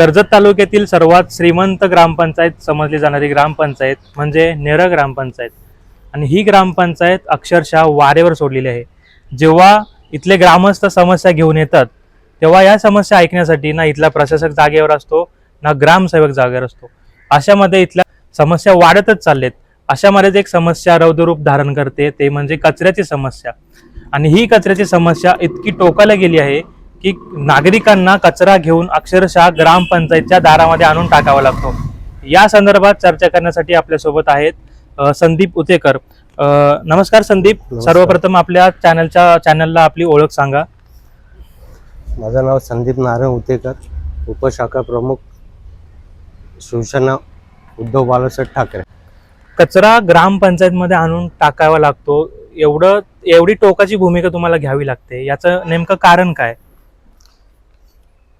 कर्जत तालुक्यातील सर्वात श्रीमंत ग्रामपंचायत समजली जाणारी ग्रामपंचायत म्हणजे नेरळ ग्रामपंचायत. आणि ही ग्रामपंचायत अक्षरशः वारेवर सोडलेली आहे. जेव्हा इथले ग्रामस्थ समस्या घेऊन येतात तेव्हा या समस्या ऐकण्यासाठी ना इथला प्रशासक जागेवर असतो ना ग्रामसेवक जागेवर असतो. अशामध्ये इथल्या समस्या वाढतच चाललेत. अशामध्येच एक समस्या रौद्ररूप धारण करते, ते म्हणजे कचऱ्याची समस्या. आणि ही कचऱ्याची समस्या इतकी टोकाला गेली आहे की नागरिकांना कचरा घेऊन अक्षरशः ग्रामपंचायतच्या दारामध्ये आणून टाकावा लागतो. या संदर्भात चर्चा करण्यासाठी आपल्यासोबत आहेत संदीप उतेकर. नमस्कार संदीप. नमस्कार. सर्वप्रथम आपल्या चॅनलला आपली ओळख सांगा. माझं नाव संदीप नारायण उतेकर, उपशाखा प्रमुख, शिवसेना उद्धव बाळासाहेब ठाकरे. कचरा ग्रामपंचायतमध्ये आणून टाकावा लागतो, एवढी टोकाची भूमिका तुम्हाला घ्यावी लागते, याचं नेमकं कारण काय?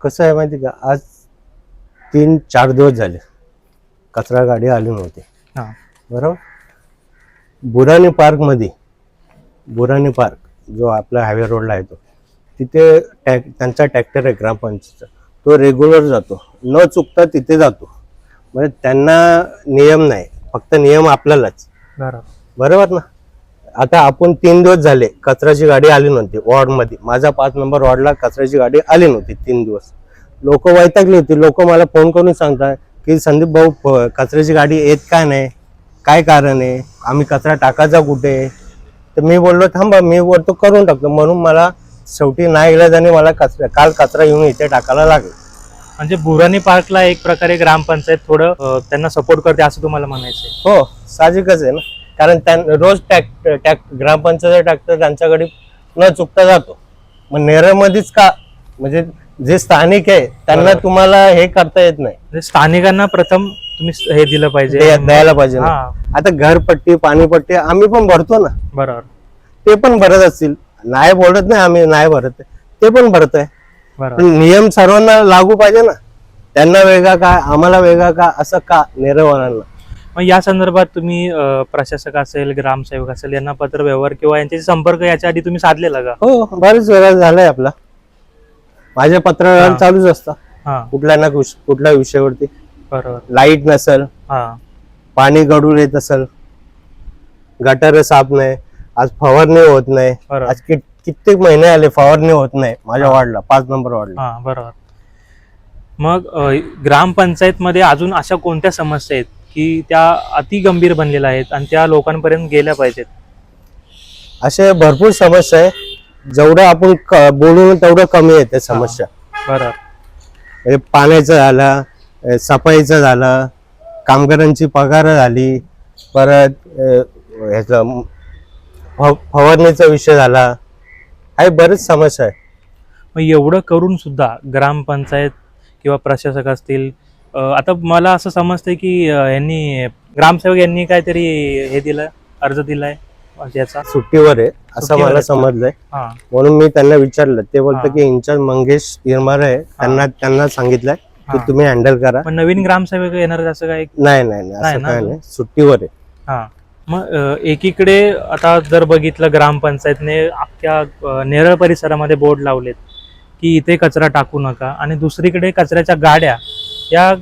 कसं आहे माहिती का, आज 3-4 दिवस झाले कचरा गाडी आली नव्हती. बरोबर. बुरानी पार्क जो आपला हायवे रोडला आहे तिथे त्यांचा ट्रॅक्टर आहे ग्रामपंचायतचा, तो रेग्युलर जातो, न चुकता तिथे जातो. म्हणजे त्यांना नियम नाही, फक्त नियम आपल्यालाच. बरोबर ना. आता आपण 3 दिवस झाले कचऱ्याची गाडी आली नव्हती वॉर्डमध्ये. माझा 5 नंबर वॉर्डला कचऱ्याची गाडी आली नव्हती 3 दिवस. लोक वैतागली होती. लोक मला फोन करून सांगतात की संदीप भाऊ कचऱ्याची गाडी येत काय नाही, काय कारण आहे, आम्ही कचरा टाकायचा कुठे. तर मी बोललो थांबा, मी बोलतो करून टाकतो. म्हणून मला शेवटी नाही इलाजाने मला काल कचरा येऊन इथे टाकायला लागेल. म्हणजे बुरानी पार्कला एक प्रकारे ग्रामपंचायत थोडं त्यांना सपोर्ट करते असं तुम्हाला म्हणायचंय? हो, साहजिकच आहे ना. कारण रोज ग्रामपंचायत ट्रॅक्टर त्यांच्याकडे न चुकता जातो. मग नेरळमध्येच का, म्हणजे जे स्थानिक आहे त्यांना तुम्हाला हे करता येत नाही. म्हणजे स्थानिकांना प्रथम तुम्ही हे दिलं पाहिजे, द्यायला पाहिजे. आता घरपट्टी, पाणीपट्टी आम्ही पण भरतो ना. बरोबर. ते पण भरत असतील, नाही बोलत नाही आम्ही नाही भरत, ते पण भरत आहे. नियम सर्वांना लागू पाहिजे ना. त्यांना वेगळा का, आम्हाला वेगळा का, असं का नेरळवाल्यांना? मग या संदर्भात तुम्ही प्रशासक असेल, ग्रामसेवक असेल, यांना पत्र व्यवहार किंवा यांच्याशी संपर्क याच्या आधी तुम्ही साधलेला का? हो, बरेच वेळा झालाय आपला. माझे पत्र व्यवहार चालूच असतात कुठल्या ना कुठल्या विषयावरती. बरोबर. लाईट नसेल, पाणी गढूळ येत असेल, गटार साफ नाही, आज फवारणी होत नाही, आज कित्येक महिने आले फवारणी होत नाही माझ्या वॉर्डला, 5 नंबर वॉर्डला. बरोबर. मग ग्रामपंचायत मध्ये अजून अशा कोणत्या समस्या आहेत की त्या अति गंभीर बनलेल्या आहेत आणि त्या लोकांपर्यंत गेल्या पाहिजेत? असे भरपूर समस्या आहे. जेवढं आपण बोलून तेवढं कमी आहे त्या समस्या. बरोबर. पाण्याचं झालं, सफाईचं झालं, कामगारांची पगार झाली, परत ह्याचा फवारणीचा विषय झाला, हे बरेच समस्या आहे. मग एवढं करून सुद्धा ग्रामपंचायत किंवा प्रशासक असतील, आता मला असं समजतंय की यांनी ग्रामसेवक यांनी काहीतरी हे दिलं, अर्ज दिलाय याचा, सुट्टीवर आहे असं मला समजलंय. म्हणून मी त्यांना विचारलं, ते बोलतं की इंचार्ज मंगेश इरमार आहे, त्यांना सांगितलंय की तुम्ही हँडल करा. पण नवीन ग्रामसेवक येणार असं काय? नाही, असं काय नाही, सुट्टीवर आहे. मग एकीकडे आता जर बघितलं, ग्रामपंचायतने अख्ख्या नेरळ परिसरामध्ये बोर्ड लावलेत की इथे कचरा टाकू नका, आणि दुसरीकडे कचऱ्याच्या गाड्या या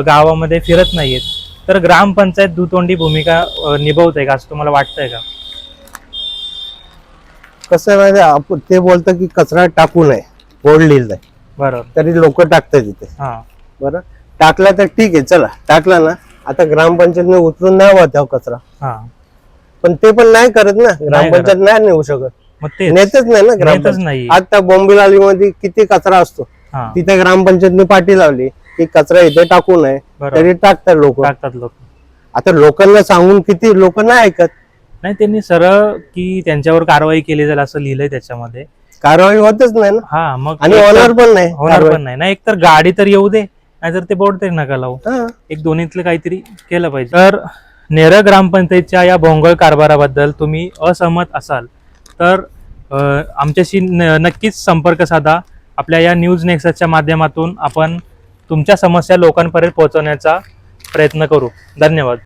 गावामध्ये फिरत नाहीयेत. तर ग्रामपंचायत दुतोंडी भूमिका निभावते का असं तुम्हाला वाटतंय का? कसं आहे माहिती, ते बोलतं की कचरा टाकू नये, बोर्ड लिहिलंय. बरोबर. तरी लोक टाकतात तिथे. बरं, टाकला तर ठीक आहे, चला टाकला ना. आता ग्रामपंचायतने उचलून नाही होता कचरा, पण ते पण नाही करत ना. ग्रामपंचायत नाही नेऊ शकत, नेतच नाही ना ग्रामपंचायत. आता बोंबिवलीमध्ये किती कचरा असतो, तिथे ग्रामपंचायतने पाठी लावली की कचरा इथे टाकू नये, तरी टाकतात लोक. आता लोकांना सांगून किती लोक नाही ऐकत. नाही, त्यांनी सरळ की त्यांच्यावर कारवाई केली जाईल असं लिहिलंय त्याच्यामध्ये. कारवाई होतच नाही ना. मग आणि होणार पण नाही. एक तर गाडी तर येऊ दे, नाहीतर ते बोर्ड तरी नका लावू. एक दोन्हीतलं काहीतरी केलं पाहिजे. तर नेरळ ग्रामपंचायतच्या या भोंगळ कारभाराबद्दल तुम्ही असहमत असाल तर आमच्याशी नक्कीच संपर्क साधा. आपल्या या न्यूज नेक्ससच्या माध्यमातून आपण तुमच्या समस्या लोकांपर्यंत पोहोचवण्याचा प्रयत्न करू. धन्यवाद.